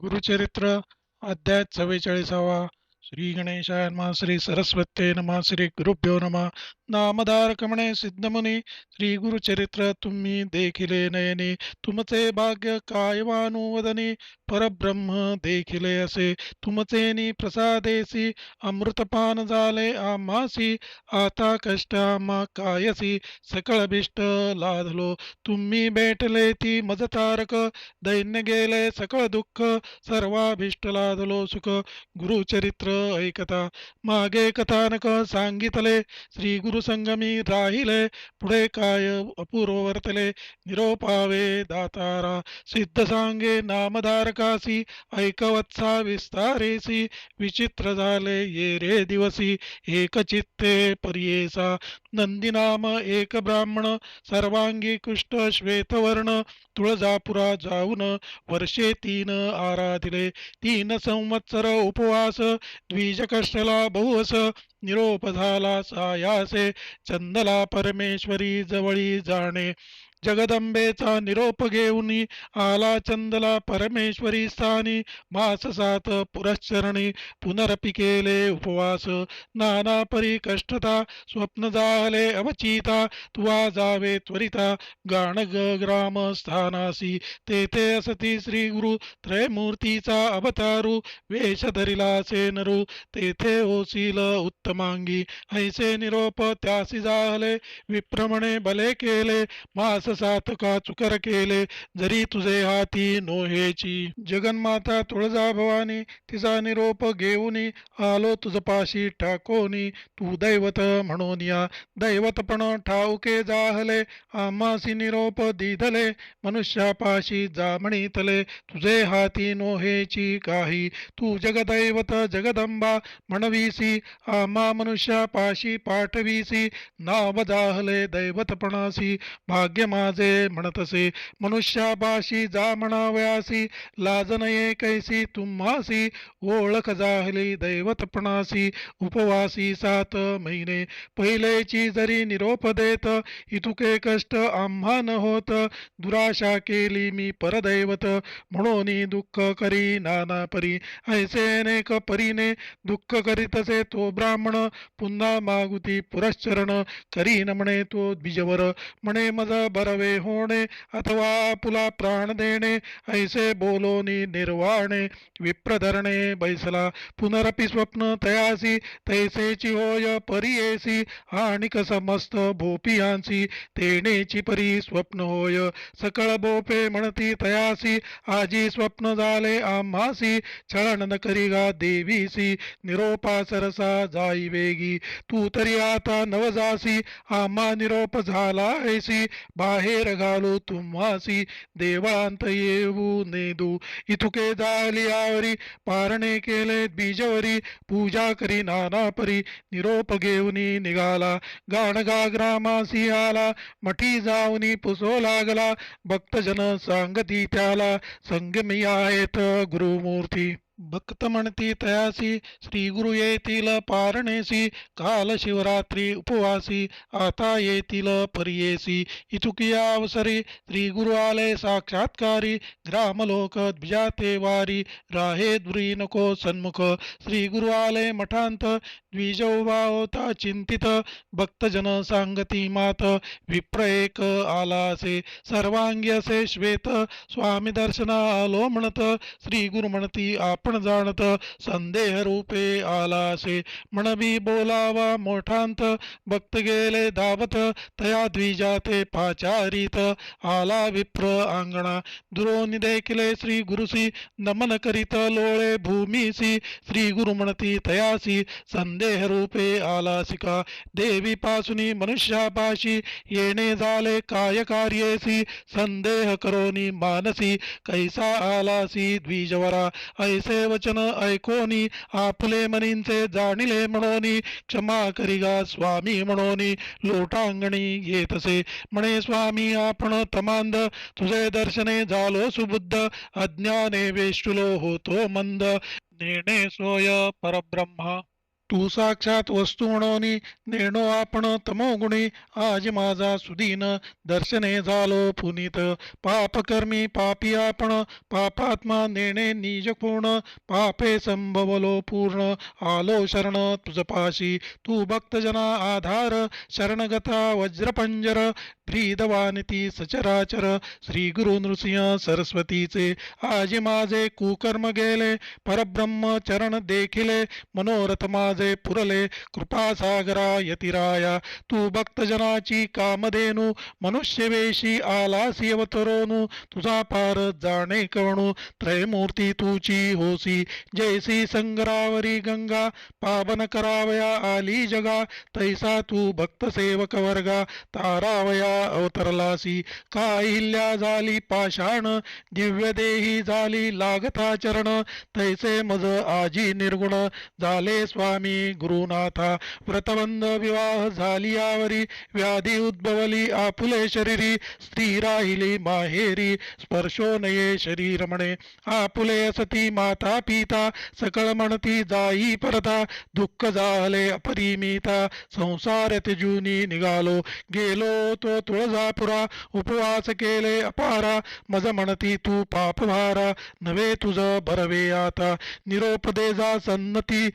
गुरुचरित्र अध्याय 44. श्री गणेशाय नमः. श्री सरस्वत्ये नमः. श्री गुरुभ्यो नमः. नामधारकमणे सिद्धमुनी. श्री गुरुचरित्र तुम्ही देखिले नयनी, तुमचे भाग्य कायवानुवदनी. परब्रह्म देखिले असे तुमचेनी प्रसादेसी, अमृतपान झाले आम्हासी. आता कष्ट आम्हा कायसी, सकळ भिष्ट लाधलो तुम्ही भेटले ती मज तारक. दैन्य गेले सकळ दुःख, सर्वाभीष्ट लादलो सुख. गुरुचरित्र ऐकता मागे कथानक सांगितले, श्री गुरुसंगमी राहिले. पुढे काय अपूर्व वर्तले, निरोपावे दातारा. सिद्ध सांगे नामधारकासी, ऐकवत्सा विस्तारेसी. विचित्र झाले ये रे दिवसी, एकचित्ते पर्येसा. नंदीनाम एक ब्राह्मण, सर्वांगी कुष्ठ श्वेतवर्ण. तुळजापुरा जाऊन वर्षे 3 आराधिले. 3 संवत्सर उपवास, द्विज कष्टला बहुवस. निरोप झाला सायासे, चंदला परमेश्वरी जवळी जाणे. जगदंबेचा निरोप घेऊनी, आला चंदला परमेश्वरी स्थानी. मास 7 पुरश्चरणी, पुनरपि केले उपवास. नाना परी कष्टता, स्वप्न झाले अवचिता. तुवा जावे त्वरिता, गाणग ग्राम स्थानासी. तेथे असती श्री गुरु त्रयमूर्तीचा अवतारू. वेश धरिला से नरू, तेथे होसील उत्तमांगी. ऐसे निरोप त्यासी झाले, विप्रमणे भले केले. मास 7 का चुकर केले, जरी तुझे हाती नोहेची. जगन्माता तुळजा भवानी, तिचा निरोप घेऊनी. आलो तुझ पाशी टाकोनी, तू दैवत म्हणून या. दैवतपण ठाऊके जाहले, आम्हासी निरोप दिधले. मनुष्यापाशी जामणीतले, तुझे हाती नोहेची काही. तू जगदैवत जगदंबा म्हणवीसी, आम्हा मनुष्यापाशी पाठवीसी. नाव जाहले दैवतपणासी, भाग्य माझे म्हणतसे. मनुष्यापाशी जा म्हणावयासी, लाज नये कैसी तुम्हासी. ओळख जाहली दैवतपणासी, उपवासी 7 महिने. पहिलेची जरी निरोप देत, इतुके कष्ट आम्हा न होत. दुराशा केली मी परदैवत, म्हणून दुःख करी नाना परी. ऐसे अनेक परीने दुःख करीतसे तो ब्राह्मण. पुन्हा मागुती पुरश्चरण, करीन म्हणे तो द्विजवर. म्हणे मज बरवे होणे, अथवा पुला प्राण देणे. ऐसे बोलोनी निर्वाणे, विप्रधरणे बैसला. पुनरपि स्वप्न तयासी, तैसेची होय परियेसी. आणिक समस्त भोपियांसी, तेनेची परी स्वप्न होय. सकळ बोपे म्हणती तयासी, आजी स्वप्न झाले आम्हासी. छळण न करी गा देवीसी, निरोपा सरसा जाई वेगी. तू तरी आता नवजासी, आम्हा निरोप झाला ऐसी. बाहेर घालू तुम्हासी, देवांत येऊ नेदू. इतुके झाली आवरी, पारणे केले बीजवरी. पूजा करी नाना परी, निरोप घेऊनी निघाला. गाणगा ग्रामासी आला, मठी जाऊनी पुसो लागला. भक्तजन सांगती त्याला, संगमी आहेत गुरुमूर्ती. भक्त म्हणती तयासी, श्री गुरु येतील पारणेसी. काल शिवरात्री उपवासी, आता येतील परियेसी. इतुकिया अवसरी, श्री गुरु आले साक्षात्कारी. ग्रामलोक द्विजाते वारी, राहे दुरी नको सन्मुख. श्री गुरु आले मठांत, द्विज उभा होता चिंतित. भक्तजन सांगती मात, विप्र एक आला असे. सर्वांगी असे श्वेत, स्वामी दर्शना आलो म्हणत. श्री गुरु म्हणती आपण जाणत, संदेह रूपे आला असे. म्हणबी बोलावा मोठांत, भक्त गेले धावत. तया द्विजाते पाचारित, आला विप्र अंगणा. दुरोनी देखिले श्री गुरुसी, नमन करीत लोळे भूमीसी. श्री गुरु म्हणती तयासी, संदेह रूपे आलासी का. देवी पासुनी मनुष्यापाशी, येणे झाले काय कार्येसी. संदेह करोनी मानसी, कैसा आलासी द्विजवरा. ऐसे वचन ऐकोनी, आपले मनींचे जाणिले म्हणोनी. क्षमा करिगा स्वामी म्हणोनी, लोटांगणी येतसे. म्हणे स्वामी आपण तमांद, तुझे दर्शने झालो सुबुद्ध. अज्ञाने वेष्टुलो होतो मंद, नेणे सोय परब्रह्मा. तू साक्षात वस्तू म्हणून नेणो आपण तमोगुणी. आज माझा सुदीन दर्शने झालो पुनीत. पापकर्मी पापी आपण पापात्मा नेणे निज पूर्ण. पापे संभवलो पूर्ण आलो शरण तुझ पाशी. तू भक्तजना आधार शरणगता वज्रपंजर. प्रीदवानिती सचराचर श्री गुरु नृसिंह सरस्वतीचे. आज माझे कुकर्म गेले परब्रह्म चरण देखिले. मनोरथ माझे पुरले कृपासागरा यतिराया. तू भक्तजनाची कामधेनू मनुष्यवेशी आलासी अवतरोनु. तुझा पार जाणे कवणू त्रयमूर्ती तुची होसी. जैसी संगरावरी गंगा पावन करावया आली जगा. तैसा तू भक्त सेवक वर्गा तारावया अवतरलासी. काहिल्या झाली पाषाण दिव्य देही झाली लागता चरण. तैसे मज आजी निर्गुण झाले स्वामी गुरुनाथा. व्रतबंध विवाह झाली यावरी व्याधी उद्भवली आपुले शरीरी. स्त्री राहिली माहेरी स्पर्शो नये शरीर म्हणे. आपुले असती माता पिता सकळ म्हणती जाई परता. दुःख झाले अपरिमिता संसार त्यजूनी निघालो. गेलो तो तुळजापुरा उपवास केले अपारा. मज म्हणती तू पाप भारा नव्हे तुझ बरवे आता. निरोप दे जा सन्नती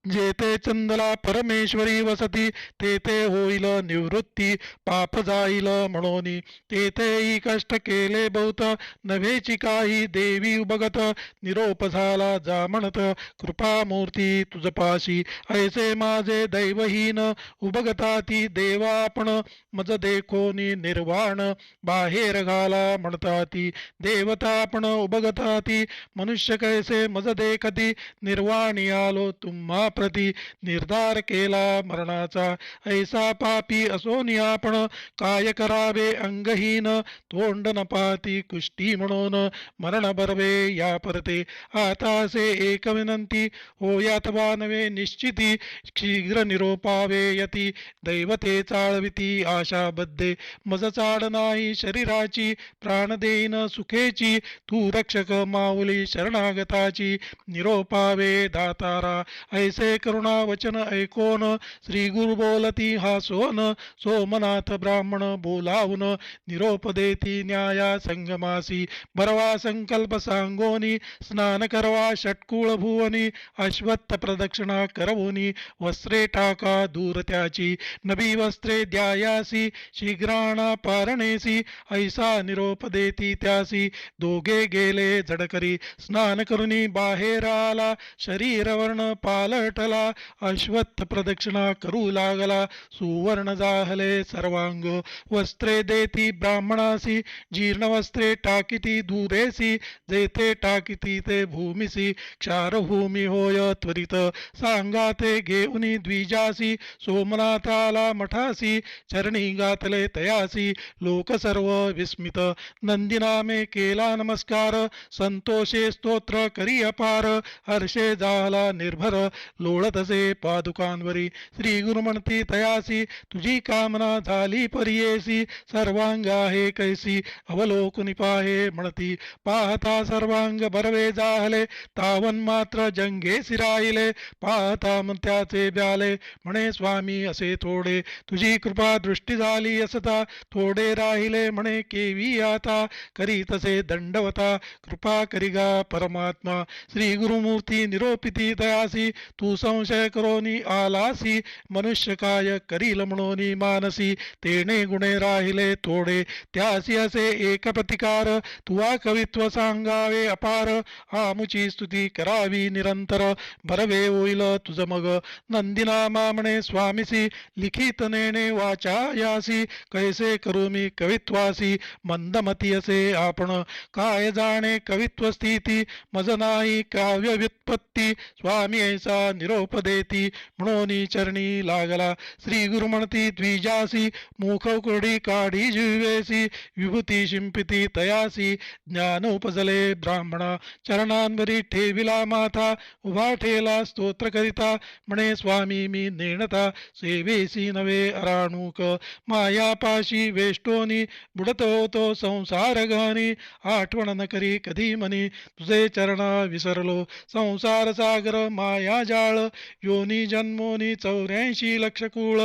जेथे चंदला परमेश्वरी वसती. तेथे होईल निवृत्ती पाप जाईल म्हणोनी. तेथेही कष्ट केले बहुत नव्हेची काही देवी उभगत. निरोप झाला जा म्हणत कृपामूर्ती तुझपाशी. ऐसे माझे दैवहीन उभगता ती देवा आपण. मज देखोनी निर्वाण बाहेर घाला म्हणता ती. देवता आपण उभगता ती मनुष्य कैसे मज देखती. निर्वाणी आलो तुम्हा प्रती निर्धार केला मरणाचा. ऐसा पापी असोनी आपण काय करावे अंगहीन. तोंड न पाहती कुष्टी म्हणून मरण बरवे या परते. आता असे एक विनंती होयात वा नवे निश्चिती. शीघ्र निरोपावे यती दैवते चाळविती आशाबद्धे. मज चाड नाही शरीराची प्राण देईन सुखेची. तू रक्षक माऊली शरणागताची निरोपावे दातारा. ऐसे करुणा वचन ऐकोन श्री गुरु बोलती हासोन. सोमनाथ ब्राह्मण बोलावून निरोप देती न्याया संगमासी. भरवा संकल्प सांगोनी स्नान करवा षटकुळ भुवनी. अश्वत्थ प्रदक्षिणा करवोनी वस्त्रे टाका दूर त्याची. नवी वस्त्रे द्यायासी शीघ्राणा पारणेसी. ऐसा निरोप देती त्यासी दोघे गेले झडकरी. स्नान करुनी बाहेर आला शरीरवर्ण पालटला. अश्वत्थ प्रदक्षिणा करू लागला सुवर्ण जाहले सर्वांग. वस्त्रे देती ब्राह्मणासी जीर्ण वस्त्रे टाकिती दूरेसी. जेथे टाकिती ते भूमिसी क्षारभूमी होय त्वरित. सांगा ते घेऊनी द्विजासी सोमनाथाला मठासी. चरणी गातले तयासी लोक सर्व विस्मित. नंदीनामे केला नमस्कार संतोषे स्तोत्र करी अपार. हर्षे झाला निर्भर लोळतसे पादुकांवरी. श्री गुरु म्हणती तयासी तुझी कामना झाली परियेसी. सर्वांग आहे कैसी अवलोकनी पाहे म्हणती. पाहता सर्वांग बरवे जाहले तावन मात्र जंगेसी राहिले. पाहता त्याचे ब्याले म्हणे स्वामी असे थोडे. तुझी कृपा दृष्टी झाली असता थोडे राहिले म्हणे केवी आता. करी तसे दंडवता कृपा करिगा परमात्मा. श्री गुरुमूर्ती निरोपिती तयासी तू संशय करोनी आलासी. मनुष्य काय करील म्हणोनी मानसी. तेने गुणे राहिले थोडे त्यासी असे एक प्रतिकार. तुवा कवित्व सांगावे अपार आमुची स्तुती करावी निरंतर. भरवे होईल तुझ मग नंदीनामा म्हणे स्वामीसी. लिखित नेणे वाचा यासी कैसे करू मी कवित्वासी. मंदमती असे आपण काय जाणे कवित्व स्थिती. मज नाही काव्य व्युत्पत्ती स्वामी ऐसा निरोप देती. म्हणून चरणी लागला श्री गुरु म्हणती द्विजासी. मुख उघडी काढी जिवेसी विभूती शिंपिती तयासी. ज्ञान उपजले ब्राह्मणा चरणांवरी ठेविला माथा. उभा ठेला स्तोत्र करिता म्हणे स्वामी मी नेणता. सेवेसी नवे अराणूक मायापाशी वेष्टोनी. बुडत होतो संसार घानी आठवण न करी कधी मनी. तुझे चरणा विसरलो संसार सागर माया जाळी. बाळ. योनी जन्मोनी 84 लक्ष कुळ,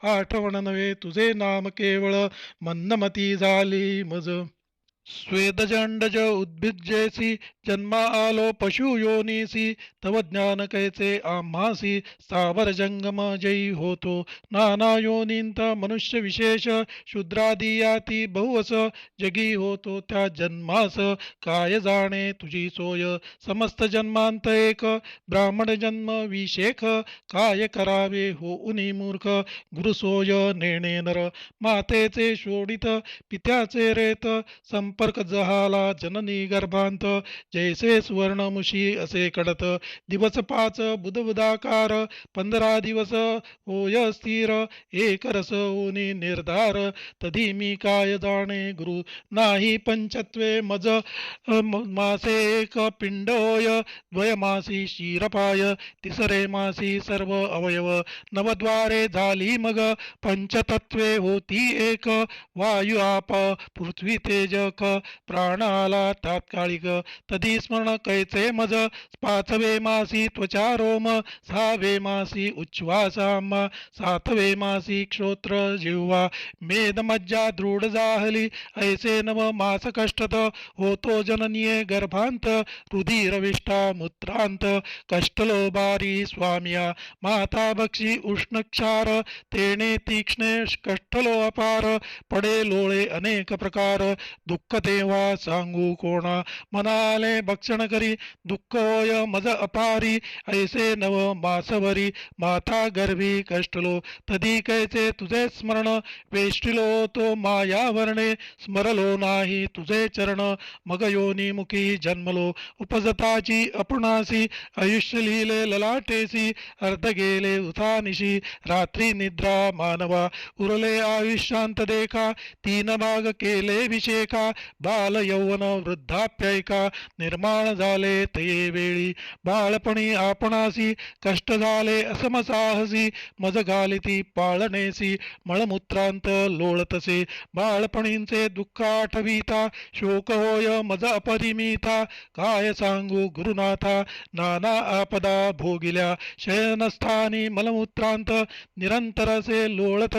आठवण नव्हे तुझे नाम केवळ. मंदमती झाली मज स्वेदजंडज उद्भिजेसी, जन्मा आलो पशु योनीसी. तव ज्ञान कैचे आम्हासी, स्थावर जंगम जयी होतो. नाना योनींत मनुष्य विशेष, शूद्रादियाती बहुवस. जगी होतो त्या जन्मास, काय जाणे तुझी सोय. समस्त जन्मांत एक, ब्राह्मण जन्म विशेख. काय करावे होऊनी मूर्ख, गुरुसोय नेणे नर. मातेचे शोडित पित्याचे रेत, संपर्क जहाला जननी गर्भांत. जैसे सुवर्णमुशी असे कडत, दिवस 5 बुधबुधाकार. 15 दिवस होय स्थिर, एक रस होनी निर्धार. तधी मी काय जाणे गुरु, नाही पंचत्वे मज. मासे एक पिंड होय, द्वयमासी क्षीरपाय. तिसरे मासी सर्व अवयव, नवद्वारे झाली मग. पंचतत्वे होती एक, वायू आप पृथ्वी तेज क. प्राण आला तात्कालिक, तधी स्मरण कैचे मज. 5वे मासी त्वचा रोम, 6वे मासी उच्छ्वास आम्हा. 7वे मासी क्षोत्र जिव्हा, मेद मज्जा दृढ जाहली. ऐसे 9 मास कष्टत, होतो जननीये गर्भांत. रुधिरविष्ठा मूत्रांत, कष्टलो बारी स्वामिया. माता बक्षी उष्ण क्षार, तेने तीक्ष्णे कष्टलो अपार. पडे लोळे अनेक प्रकार, दुःख तेव्हा सांगू कोणा. मनाले भक्षण करी, दुःख होय मज अपारी. ऐसे 9 मासवरी, माता गर्भी कष्टलो. तधी कैचे तुझे स्मरण, वेष्टिलो तो मायावरणे. स्मरलो नाही तुझे चरण, मग योनी मुखी जन्मलो. उपजताची अपणासी, आयुष्य लिहिले ललाटेसी. अर्ध गेले उतानिशी, रात्री निद्रा मानवा. उरले आयुष्यांत देखा, 3 भाग केले विशेखा. बाल यौवन वृद्धाप्ययका, निर्माण झाले तये वेळी. बाळपणी आपणासी, कष्ट झाले असमसाहसी. मज घालिती पाळणेसी, मळमूत्रांत लोळतसे. बाळपणींचे दुःख आठविता, शोक होय मज अपरिमिता. काय सांगू गुरुनाथा, नाना आपदा भोगिल्या. शयनस्थानी मलमूत्रांत, निरंतरसे लोळत.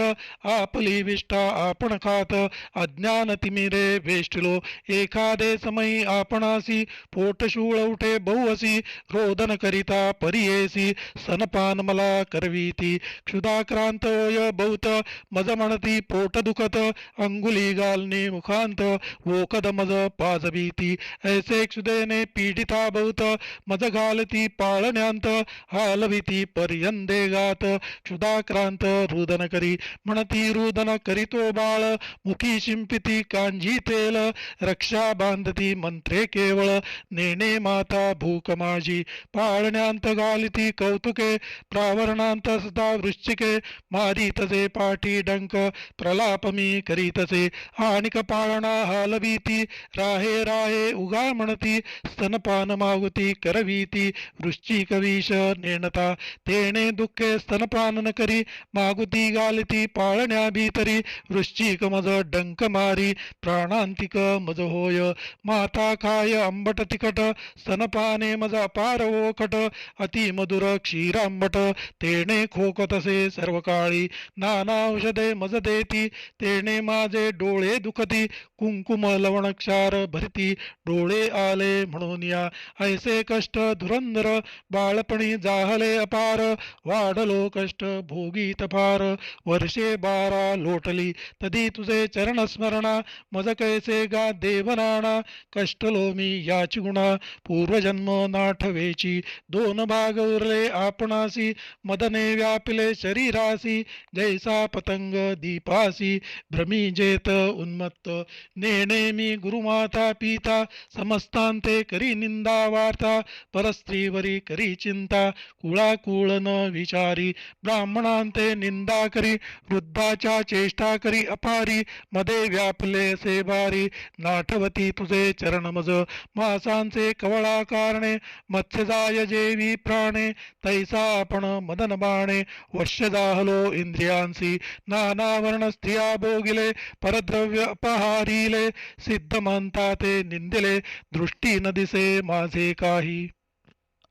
आपली विष्ठा आपण खात, अज्ञान तिमिरे वेष्टिलो. एखादे समयी आपणासी, पोटशूळ उठे बहुअसी. रोदन करिता परियेसी, स्तनपान मला करवीती. क्षुधाक्रांत होय बहुत, मज म्हणती पोट दुखत. अंगुली घालणे मुखांत, वोकद मज पाजवीती. ऐसे क्षुधेने पीडिता बहुत, मज घालती पाळण्यांत. हालविती पर्यंदे गात, क्षुधाक्रांत रुदन करी. म्हणती रुदन करीतो बाळ, मुखी शिंपिती कांजी तेल. रक्षा बांधती मंत्रे केवळ, नेणे माता भूक माझी. पाळण्यांत घालिती कौतुके, प्रावरणांत सदा वृश्चिके. मारीतसे पाठी डंक, प्रलाप मी करीतसे. आणिक पाळणा हालवीती, राहे राहे उगा म्हणती. स्तनपान मागुती करवीती, वृश्चिक विष नेणता. तेणे दुःखे स्तनपान न करी, मागुती घालिती पाळण्या भीतरी. वृश्चिक मज डंक मारी, प्राणांतिक मज होय. माता खाय आंबट तिखट, स्तनपाने मज अपार ओखट. अति मधुर क्षीर आंबट, तेणे खोकतसे सर्व काळी. नाना औषधे मज देती, तेणे माझे डोळे दुखती. कुंकुम लवण क्षार भरती, डोळे आले म्हणून या. ऐसे कष्ट धुरंधर, बाळपणी जाहले अपार. वाढलो कष्ट भोगीत फार, वर्षे 12 लोटली. तधी तुझे चरण स्मरणा, मज कैसे गा देवनाणा. कष्टलो मी याची गुणा, पूर्वजन्म नाठवेची. 2 भाग उरले आपणासी, मदने व्यापिले शरीरासी. जैसा पतंग दीपासी, भ्रमी जेत उन्मत्त. नेणे मी गुरुमाता पिता, समस्तांते करी निंदा वार्ता. परस्त्रीवरी करी चिंता, कुळाकुळ न विचारी. ब्राह्मणांते निंदा करी, वृद्धाच्या चेष्टा करी अपारी. मध्ये व्यापले असे भारी, नाठवती तुझे चरण मज. मासांचे कवळा कारणे, मत्स्य जाय जेवी प्राणे. तैसा आपण मदन बाणे, वश्य जाहलो इंद्रियांसी. नाना वर्ण स्त्रिया भोगिले, परद्रव्य अपहारिले. सिद्ध म्हणता ते निंदिले, दृष्टी न दिसे माझे काही.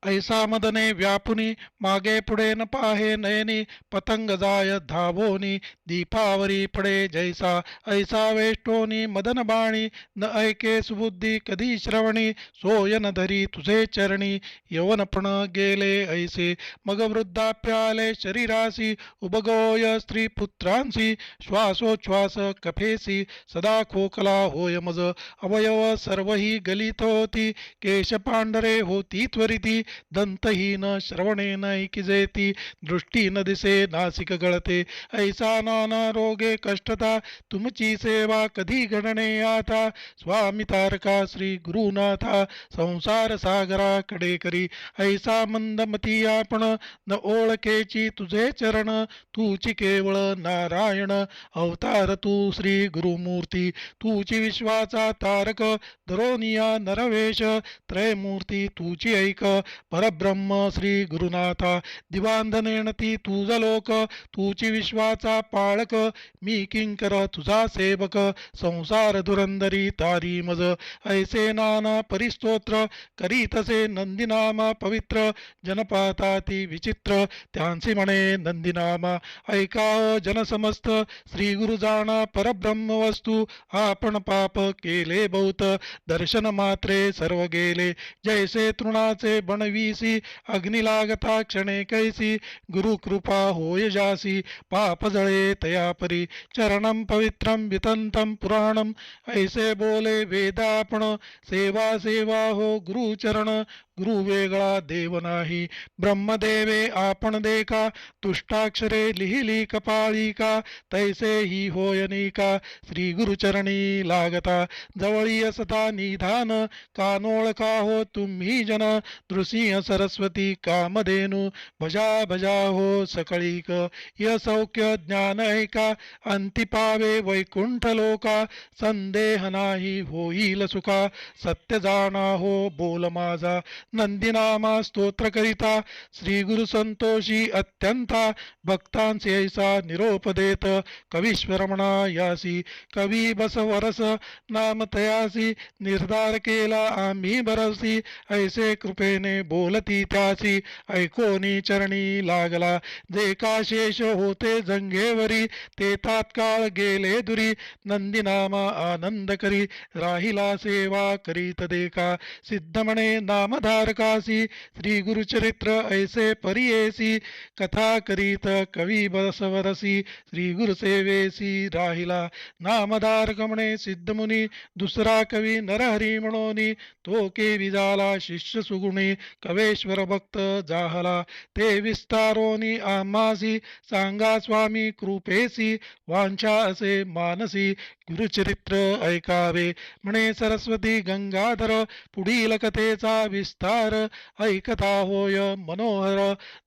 ऐसा मदने व्यापुनी मागे पुढे न पाहे नयनी पतंग जाय धावोनी दीपावरी पडे जैसा ऐसा वेष्टोनी मदन बाणी न ऐके सुबुद्धी कधी श्रवणी सोयन धरी तुझे चरणी यवनपण गेले ऐसे मग वृद्धाप्याले शरीरासी उबगोय स्त्री पुत्रांसी श्वासोच्छ्वास कफेसी सदा खोकला होय मज अवयव सर्वही गलित होती केश पांढरे होती त्वरिती दंतहीन श्रवणेन ऐकिजेती दृष्टी न दिसे नासिक गळते ऐसा नाना रोगे कष्टता तुमची सेवा कधी घडणे आता स्वामी तारका श्री गुरुनाथा संसार सागरा कडे करी ऐसा मंदमती आपण न ओळखेची तुझे चरण तूची केवळ नारायण अवतार तू श्री गुरुमूर्ती तूची विश्वाचा तारक द्रोनिया नरवेश त्रयमूर्ती तूची ऐक परब्रह्म श्री गुरुनाथा दिवांधनेण ती तुझ लोक तूची विश्वाचा पाळक मी किंकर तुझा सेवक संसार धुरंदरी तारी मज ऐसे नाना परिस्तोत्र करीतसे नंदीनाम पवित्र जनपाताती विचित्र त्यांसी म्हणे नंदीनाम ऐका जनसमस्त श्री गुरु जाणा परब्रह्म वस्तू आपण पाप केले बहुत दर्शन मात्रे सर्व गेले जैसे तृणाचे बनवीसी अग्नी लागता क्षणे कैसी गुरु कृपा होय जासी पाप जळे तया परी चरणम पवित्रम वितंतम पुराणम ऐसे बोले वेदापण सेवा सेवा हो गुरुचरण गुरु वेगळा देव नाही ब्रह्मदेवे आपण देखा तुष्टाक्षरे लिहिली कपाळिका तैसे ही होयनिका श्री गुरुचरणी लागता जवळी असता निधान कानोळखा हो तुम्ही जन नृसिंह सरस्वती कामधेनु भजा भजा हो सकळीक य सौख्य ज्ञान ऐका अंती पावे वैकुंठ लोका संदेह नाही होईल सुखा सत्य जाणा हो बोल माझा नंदीनामा स्तोत्र करिता श्री गुरु संतोषी अत्यंता भक्तांचे ऐसा निरोप देत कवीश्वर म्हणा यासी कवी बस वरस नाम तयासी निर्धार केला आम्ही बरसी ऐसे कृपेने बोलती त्यासी ऐकोनी चरणी लागला जे का शेष होते जंगेवरी ते तात्काळ गेले दुरी नंदीनामा आनंद करी राहिला सेवा करीत देखा सिद्ध म्हणे नामधारकासी श्री गुरुचरित्र ऐसे परियेसी कथा करीत कवी बसवरसी श्री गुरुसेवेसी राहिला नामधारक म्हणे सिद्धमुनी दुसरा कवी नरहरी म्हणोनी तो केवी झाला शिष्य सुगुणी कवेश्वर भक्त जाहला ते विस्तारोनी आम्हासी सांगा स्वामी कृपेसी वांछा असे मानसी गुरुचरित्र ऐकावे म्हणे सरस्वती गंगाधर पुढील कथेचा विस्तार ऐकता होय मनोहर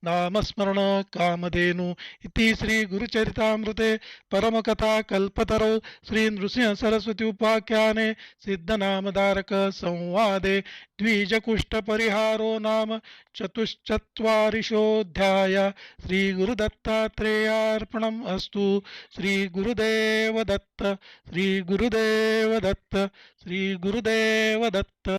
नामस्मरण कामधेनु इति श्री गुरुचरितामृते परमकथा कल्पतरो श्री नृसिंह सरस्वती उपाख्याने सिद्धनामधारक संवादे द्विजकुष्ठपरिहारो नाम चतुश्चत्वारिंशोऽध्याय श्री गुरुदत्तात्रेयार्पणम् अस्तु श्री गुरुदेव दत्त श्री गुरुदेव दत्त श्री गुरुदेव दत्त।